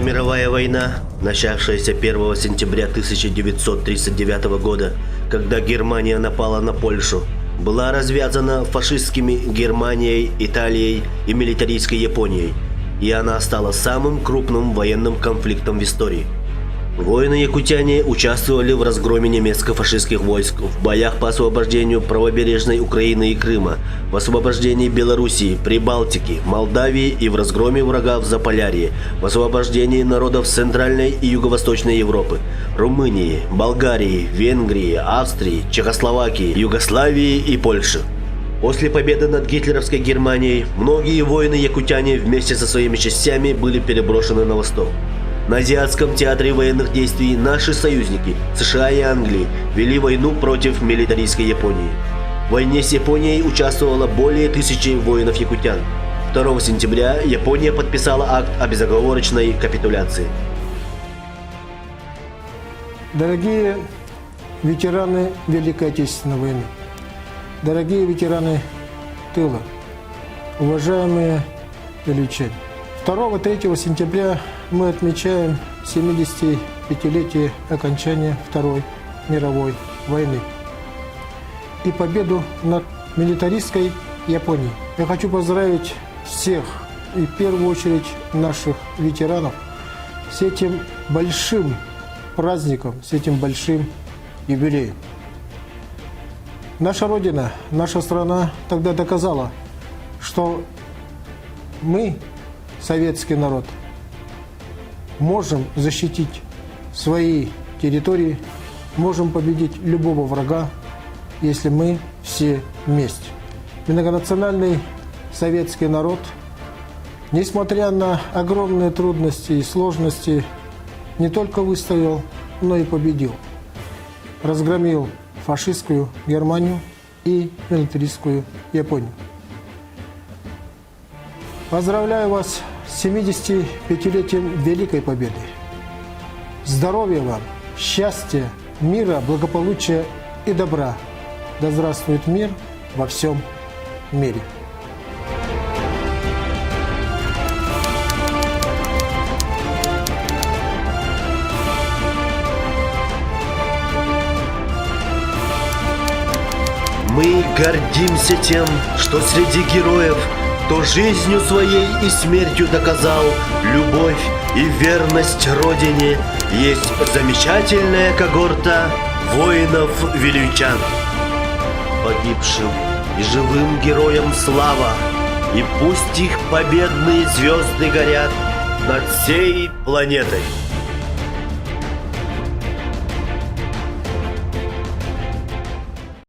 мировая война, начавшаяся 1 сентября 1939 года, когда Германия напала на Польшу, была развязана фашистскими Германией, Италией и милитаристской Японией, и она стала самым крупным военным конфликтом в истории. Воины-якутяне участвовали в разгроме немецко-фашистских войск, в боях по освобождению правобережной Украины и Крыма, в освобождении Белоруссии, Прибалтики, Молдавии и в разгроме врага в Заполярье, в освобождении народов Центральной и Юго-Восточной Европы, Румынии, Болгарии, Венгрии, Австрии, Чехословакии, Югославии и Польши. После победы над гитлеровской Германией многие воины-якутяне вместе со своими частями были переброшены на восток. На Азиатском театре военных действий наши союзники, США и Англия, вели войну против милитаристской Японии. В войне с Японией участвовало более 1000 воинов-якутян. 2 сентября Япония подписала акт о безоговорочной капитуляции. Дорогие ветераны Великой Отечественной войны, дорогие ветераны тыла, уважаемые величане, 2-3 сентября мы отмечаем 75-летие окончания Второй мировой войны и победу над милитаристской Японией. Я хочу поздравить всех, и в первую очередь наших ветеранов, с этим большим праздником, с этим большим юбилеем. Наша Родина, наша страна тогда доказала, что мы, советский народ, можем защитить свои территории, можем победить любого врага, если мы все вместе. Многонациональный советский народ, несмотря на огромные трудности и сложности, не только выстоял, но и победил. Разгромил фашистскую Германию и милитаристскую Японию. Поздравляю вас с 75-летием Великой Победы. Здоровья вам, счастья, мира, благополучия и добра. Да здравствует мир во всем мире. Мы гордимся тем, что среди героев, кто жизнью своей и смертью доказал любовь и верность Родине, есть замечательная когорта воинов-величан. Погибшим и живым героям слава, и пусть их победные звезды горят над всей планетой.